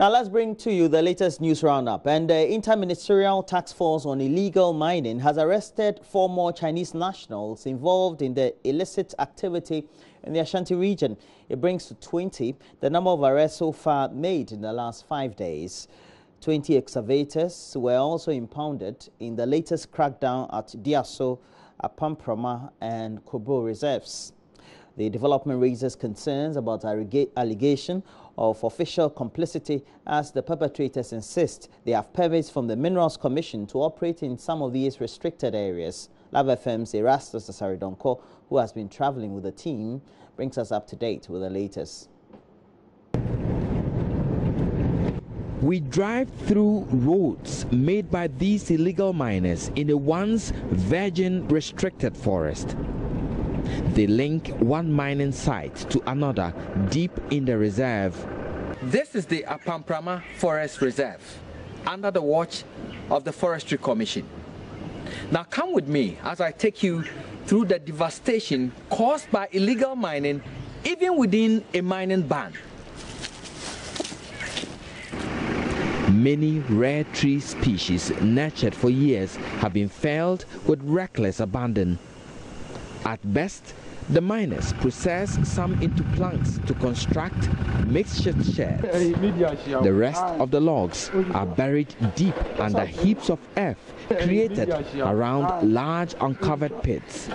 Now let's bring to you the latest news roundup. And the Inter-Ministerial Task Force on Illegal Mining has arrested 4 more Chinese nationals involved in the illicit activity in the Ashanti region. It brings to 20 the number of arrests so far made in the last 5 days. 20 excavators were also impounded in the latest crackdown at Diaso, Apamprama and Kobo reserves. The development raises concerns about allegation of official complicity as the perpetrators insist they have permits from the Minerals Commission to operate in some of these restricted areas. Lab FM's Erastus Asaridonko, who has been traveling with the team, brings us up to date with the latest. We drive through roads made by these illegal miners in a once virgin restricted forest. They link one mining site to another deep in the reserve. This is the Apamprama Forest Reserve, under the watch of the Forestry Commission. Now come with me as I take you through the devastation caused by illegal mining, even within a mining ban. Many rare tree species nurtured for years have been felled with reckless abandon. At best, the miners process some into planks to construct makeshift sheds. The rest of the logs are buried deep under heaps of earth created around large uncovered pits.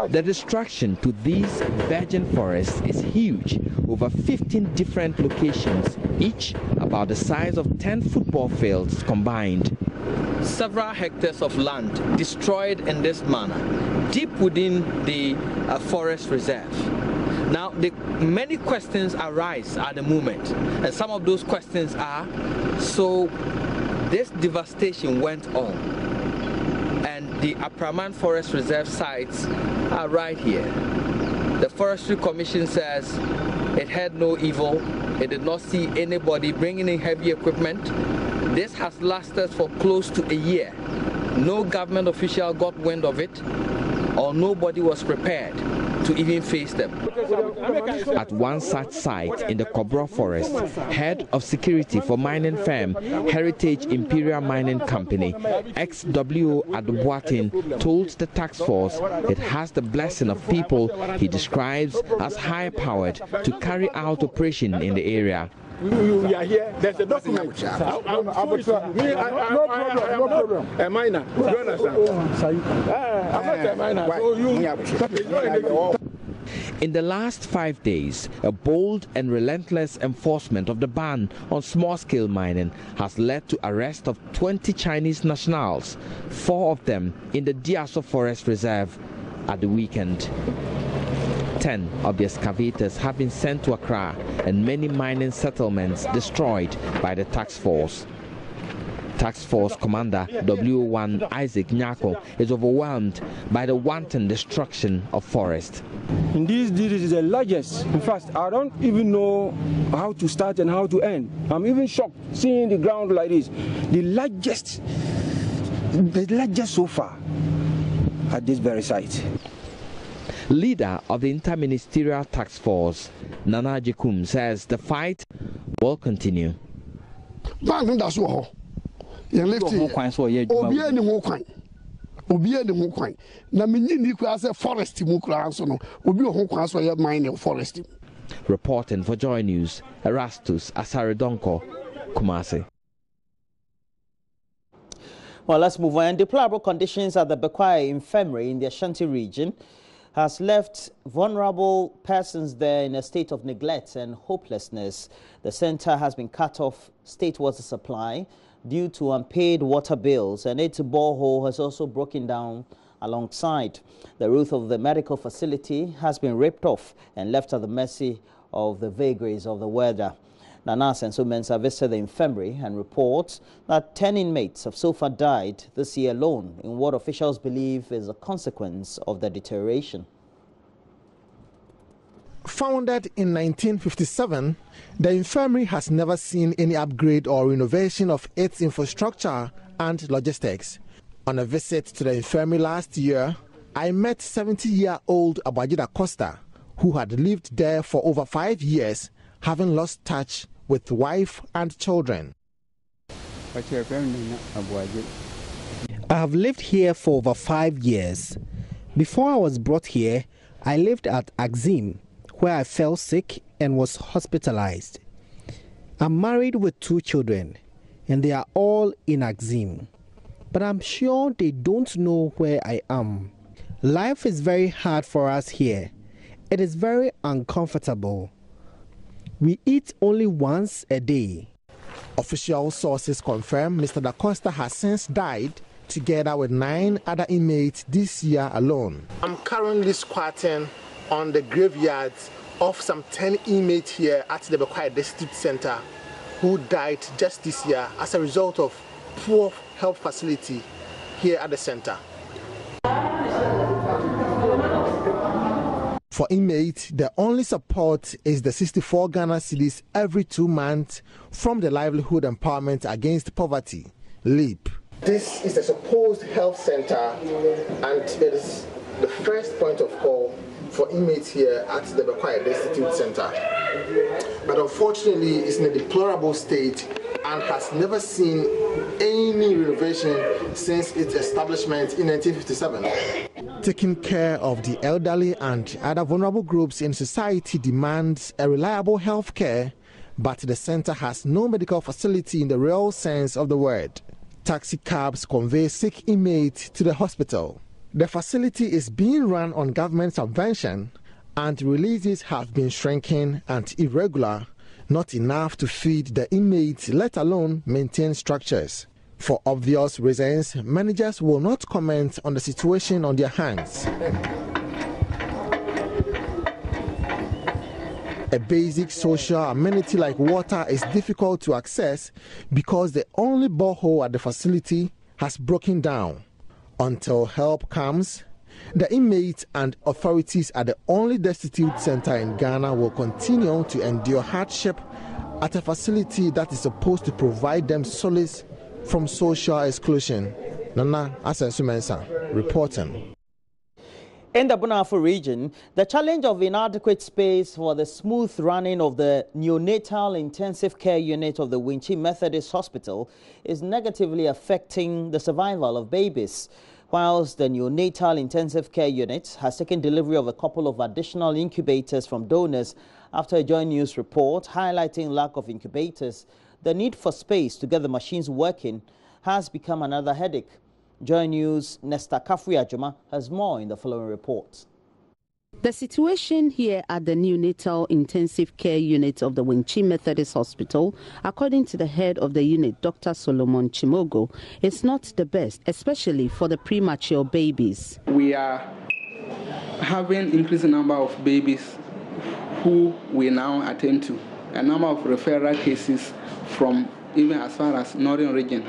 The destruction to these virgin forests is huge, over 15 different locations, each about the size of 10 football fields combined. Several hectares of land destroyed in this manner, deep within the forest reserve. Now, many questions arise at the moment, and some of those questions are, so this devastation went on, and the Apraman Forest Reserve sites are right here. The Forestry Commission says it had no evil, it did not see anybody bringing in heavy equipment. This has lasted for close to a year. No government official got wind of it, or nobody was prepared to even face them. At one such site in the Cobra Forest, head of security for mining firm Heritage Imperial Mining Company, XW Adbuatin, told the task force it has the blessing of people he describes as high-powered to carry out operation in the area. We are here. There's a document. No problem. A minor. You understand? I'm not a minor. So in the last 5 days, a bold and relentless enforcement of the ban on small-scale mining has led to arrest of 20 Chinese nationals, 4 of them in the Diaso Forest Reserve at the weekend. 10 of the excavators have been sent to Accra and many mining settlements destroyed by the task force. Task Force Commander W1 Isaac Nyako is overwhelmed by the wanton destruction of forest. Indeed, this is the largest. In fact, I don't even know how to start and how to end. I'm even shocked seeing the ground like this. The largest so far at this very site. Leader of the Inter-Ministerial Task Force, Nana Jekum, says the fight will continue. Reporting for JoyNews, Erastus Asaridonko, Kumasi. Well, let's move on. Deplorable conditions at the BA Kua infirmary in the Ashanti region has left vulnerable persons there in a state of neglect and hopelessness. The center has been cut off state water supply due to unpaid water bills, and its borehole has also broken down alongside. The roof of the medical facility has been ripped off and left at the mercy of the vagaries of the weather. Nana Senso visited the infirmary and reports that 10 inmates have so far died this year alone in what officials believe is a consequence of the deterioration. Founded in 1957, the infirmary has never seen any upgrade or renovation of its infrastructure and logistics. On a visit to the infirmary last year, I met 70-year-old Abajida Costa, who had lived there for over 5 years, having lost touch with wife and children. I have lived here for over 5 years. Before I was brought here, I lived at Axim, where I fell sick and was hospitalized. I'm married with 2 children, and they are all in Axim. But I'm sure they don't know where I am. Life is very hard for us here. It is very uncomfortable. We eat only once a day. Official sources confirm Mr. Da Costa has since died, together with 9 other inmates this year alone. I'm currently squatting on the graveyards of some 10 inmates here at the BA Kua District Center who died just this year as a result of poor health facility here at the center. For inmates, the only support is the 64 Ghana cedis every 2 months from the Livelihood Empowerment Against Poverty, LEAP. This is a supposed health center, and it is the first point of call for inmates here at the BA Kua District Center. But unfortunately, it's in a deplorable state and has never seen any renovation since its establishment in 1957. Taking care of the elderly and other vulnerable groups in society demands a reliable health care, but the center has no medical facility in the real sense of the word. Taxi cabs convey sick inmates to the hospital. The facility is being run on government subvention, and releases have been shrinking and irregular, not enough to feed the inmates, let alone maintain structures. For obvious reasons, managers will not comment on the situation on their hands. A basic social amenity like water is difficult to access because the only borehole at the facility has broken down. Until help comes, the inmates and authorities at the only destitute center in Ghana will continue to endure hardship at a facility that is supposed to provide them solace from social exclusion. Nana Asensumensa reporting. In the Bunafo region, the challenge of inadequate space for the smooth running of the neonatal intensive care unit of the Winchi Methodist Hospital is negatively affecting the survival of babies. Whilst the neonatal intensive care unit has taken delivery of a couple of additional incubators from donors after a JoyNews report highlighting lack of incubators, the need for space to get the machines working has become another headache. JoyNews' Nesta Kafriajuma has more in the following report. The situation here at the neonatal intensive care unit of the Winchi Methodist Hospital, according to the head of the unit, Dr. Solomon Chimogo, is not the best, especially for the premature babies. We are having increasing number of babies who we now attend to, a number of referral cases from even as far as northern region,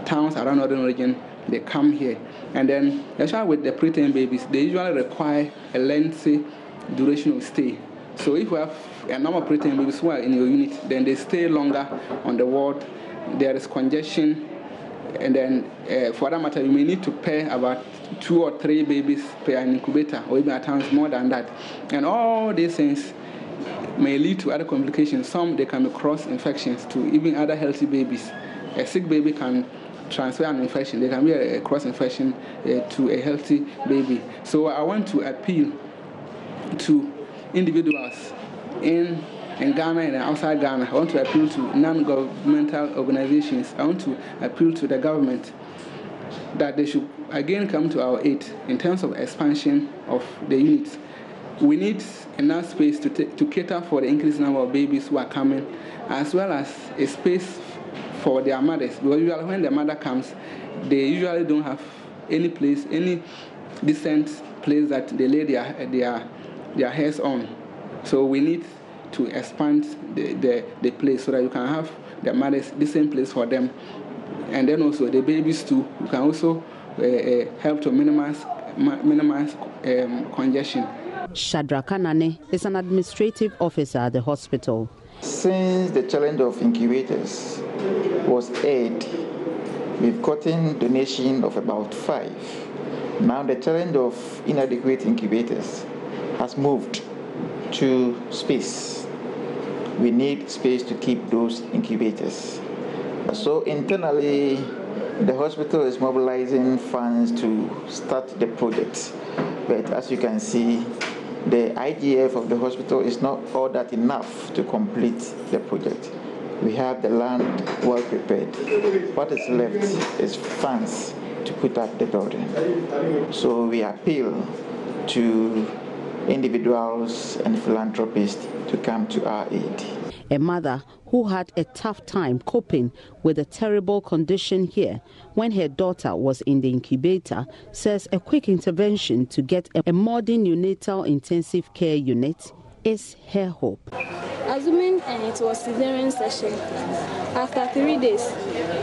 towns around northern region. They come here, and then especially with the preterm babies, they usually require a lengthy duration of stay. So if we have a number of preterm babies who are in your unit, then they stay longer on the ward. There is congestion, and then for that matter, you may need to pair about 2 or 3 babies per incubator, or even at times more than that. And all these things may lead to other complications. Some they can be cross infections to even other healthy babies. A sick baby can transfer an infection. There can be a cross infection to a healthy baby. So I want to appeal to individuals in Ghana and outside Ghana. I want to appeal to non-governmental organizations. I want to appeal to the government that they should again come to our aid in terms of expansion of the units. We need enough space to cater for the increased number of babies who are coming, as well as a space for their mothers, because usually when the mother comes, they usually don't have any place, any decent place that they lay their hairs on. So we need to expand the place so that you can have the mothers decent place for them, and then also the babies too. You can also help to minimize congestion. Shadrach Kanane is an administrative officer at the hospital. Since the challenge of incubators was aired, we've gotten donation of about 5. Now the challenge of inadequate incubators has moved to space. we need space to keep those incubators. So internally, the hospital is mobilizing funds to start the project. But as you can see, the IGF of the hospital is not all that enough to complete the project. We have the land well prepared. What is left is funds to put up the building. So we appeal to individuals and philanthropists to come to our aid. A mother who had a tough time coping with a terrible condition here when her daughter was in the incubator says a quick intervention to get a modern neonatal intensive care unit is her hope. Assuming it was a cesarean session, after 3 days,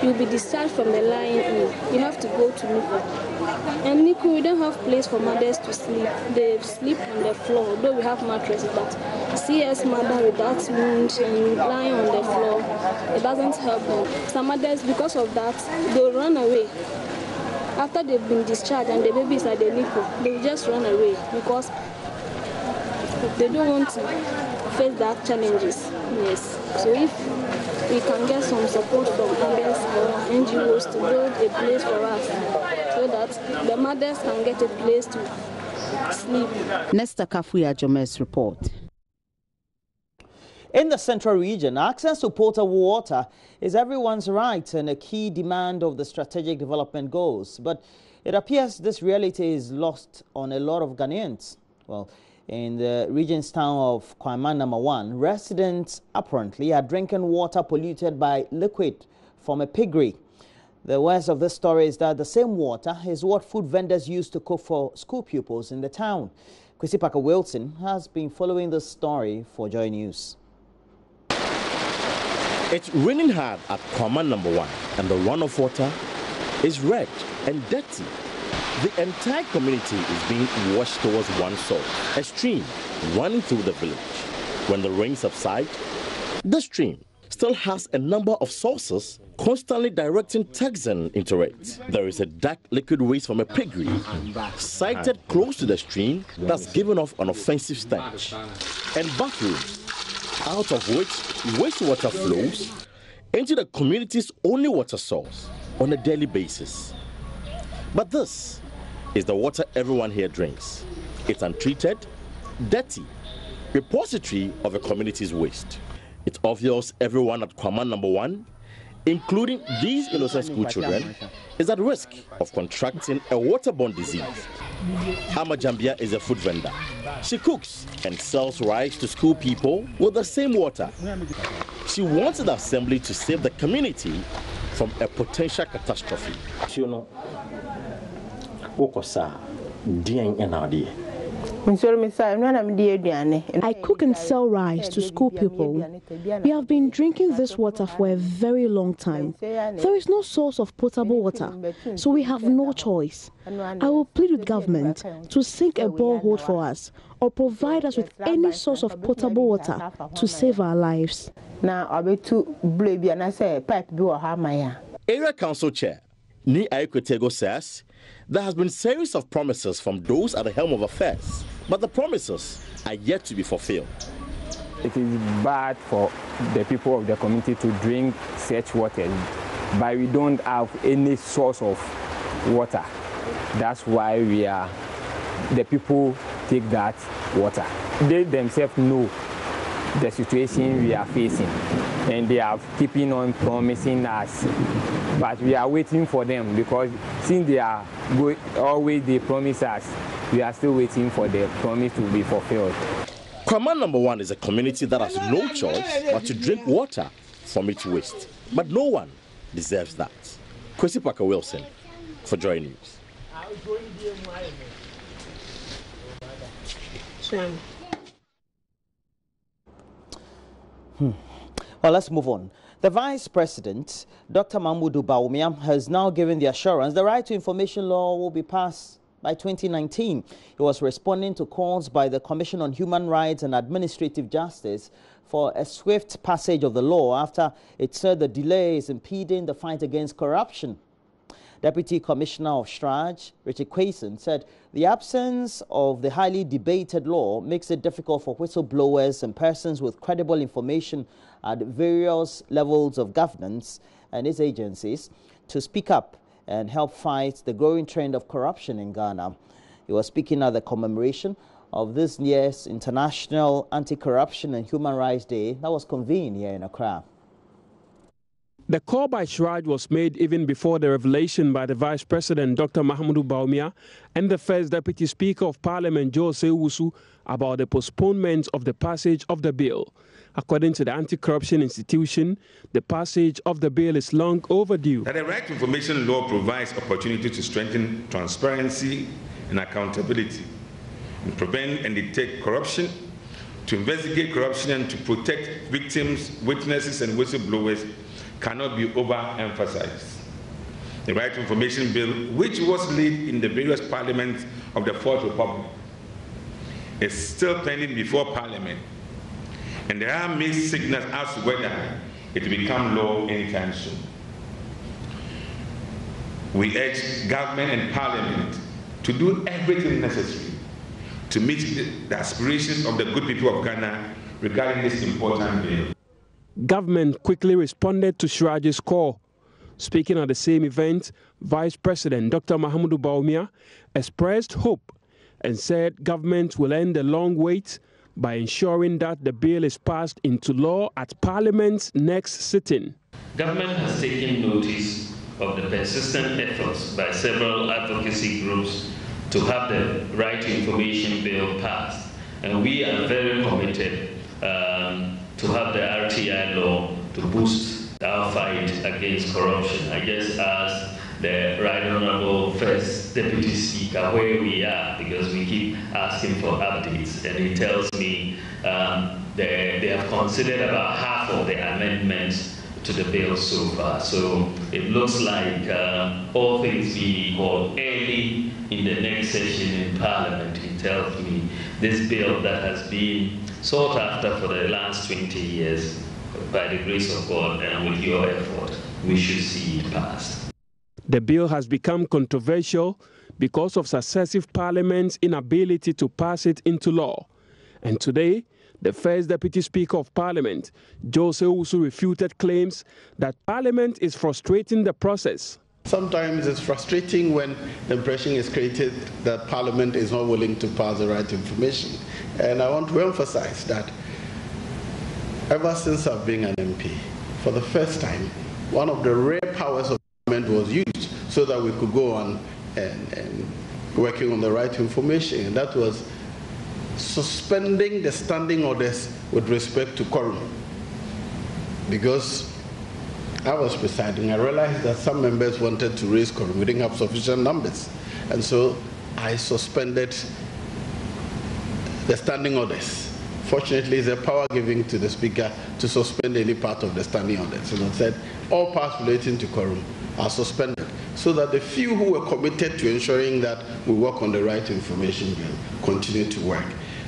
you'll be discharged from the lying in. You have to go to NICU. And NICU, we don't have place for mothers to sleep. They sleep on the floor, though we have mattresses, but CS mother with that wound and lying on the floor, it doesn't help them. Some mothers, because of that, they'll run away. After they've been discharged and the baby is at the NICU, they'll just run away because they don't want to face that challenges. Yes. So if we can get some support from others or NGOs to build a place for us so that the mothers can get a place to sleep. Nesta Kafuya Jomes report. In the central region, access to potable water is everyone's right and a key demand of the strategic development goals. But it appears this reality is lost on a lot of Ghanaians. Well, in the region's town of Kua No. 1, residents apparently are drinking water polluted by liquid from a piggery. The worst of this story is that the same water is what food vendors use to cook for school pupils in the town. Kwesi Parker Wilson has been following this story for JoyNews. It's raining hard at Kua No. 1 and the runoff water is red and dirty. The entire community is being washed towards one source, a stream running through the village. When the rain subsides, the stream still has a number of sources constantly directing toxin into it. There is a dark liquid waste from a piggery sited close to the stream that's given off an offensive stench, and bathrooms out of which wastewater flows into the community's only water source on a daily basis. But this is the water everyone here drinks. It's untreated, dirty, repository of a community's waste. It's obvious everyone at Kua No. 1, including these innocent school children, is at risk of contracting a waterborne disease. Ama Jambia is a food vendor. She cooks and sells rice to school people with the same water. She wants the assembly to save the community from a potential catastrophe. I cook and sell rice to school people. We have been drinking this water for a very long time. There is no source of potable water, so we have no choice. I will plead with government to sink a borehole for us or provide us with any source of potable water to save our lives. Area Council Chair Ni Aikotego says there has been a series of promises from those at the helm of affairs, but the promises are yet to be fulfilled. It is bad for the people of the community to drink such water, but we don't have any source of water. That's why the people take that water. They themselves know the situation we are facing, and they are keeping on promising us, but we are waiting for them because since they are always they promise us, we are still waiting for the promise to be fulfilled. Kua No. 1 is a community that has no choice but to drink water from its waste, but no one deserves that. Kwesi Parker Wilson for JoyNews. Well, let's move on. The Vice President, Dr. Mahmoud Bawumia, has now given the assurance the Right to Information Law will be passed by 2019. He was responding to calls by the Commission on Human Rights and Administrative Justice for a swift passage of the law after it said the delay is impeding the fight against corruption. Deputy Commissioner of Straj, Richard Quayson, said the absence of the highly debated law makes it difficult for whistleblowers and persons with credible information at various levels of governance and its agencies to speak up and help fight the growing trend of corruption in Ghana. He was speaking at the commemoration of this year's International Anti-Corruption and Human Rights Day that was convened here in Accra. The call by Shraj was made even before the revelation by the Vice President, Dr. Mahamudu Bawumia, and the First Deputy Speaker of Parliament, Jose Owusu, about the postponement of the passage of the bill. According to the Anti-Corruption Institution, the passage of the bill is long overdue. That the Right to Information Law provides opportunity to strengthen transparency and accountability, and prevent and detect corruption, to investigate corruption, and to protect victims, witnesses, and whistleblowers cannot be overemphasized. The Right to Information Bill, which was laid in the various parliaments of the Fourth Republic, is still pending before Parliament, and there are mixed signals as to whether it will become law anytime soon. We urge government and Parliament to do everything necessary to meet the aspirations of the good people of Ghana regarding this important bill. Government quickly responded to Shraj's call. Speaking at the same event, Vice President Dr. Mahamudu Bawumia expressed hope and said government will end the long wait by ensuring that the bill is passed into law at Parliament's next sitting. Government has taken notice of the persistent efforts by several advocacy groups to have the Right to Information Bill passed, and we are very committed to have the RTI law to boost our fight against corruption. I just asked the Right Honorable First Deputy Speaker where we are, because we keep asking for updates, and he tells me they have considered about half of the amendments to the bill so far. So it looks like all things being equal, early in the next session in Parliament, he tells me, this bill that has been sought after for the last 20 years, by the grace of God and with your effort, we should see it passed. The bill has become controversial because of successive parliaments' inability to pass it into law. And today, the First Deputy Speaker of Parliament, Jose Owusu, refuted claims that Parliament is frustrating the process. Sometimes it's frustrating when the impression is created that Parliament is not willing to pass the right to information. And I want to emphasize that ever since I've been an MP, for the first time, one of the rare powers of Parliament was used so that we could go on and working on the right to information. And that was suspending the standing orders with respect to quorum. Because I was presiding, I realized that some members wanted to raise quorum. We didn't have sufficient numbers. And so I suspended the standing orders. Fortunately, it's a power given to the Speaker to suspend any part of the standing orders. And I said, all parts relating to quorum are suspended, so that the few who were committed to ensuring that we work on the right to information bill continue to work.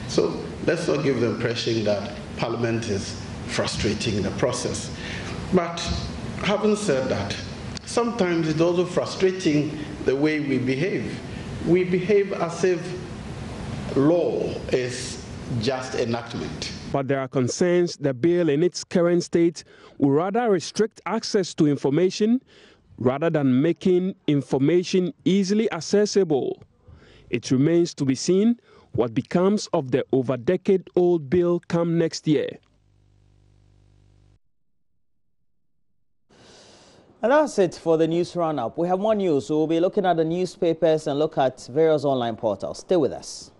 So let's not give the impression that Parliament is frustrating the process. But having said that, sometimes it's also frustrating the way we behave. We behave as if law is just enactment. But there are concerns the bill in its current state will rather restrict access to information rather than making information easily accessible. It remains to be seen what becomes of the over-decade-old bill come next year. And that's it for the news roundup. We have more news, so we'll be looking at the newspapers and look at various online portals. Stay with us.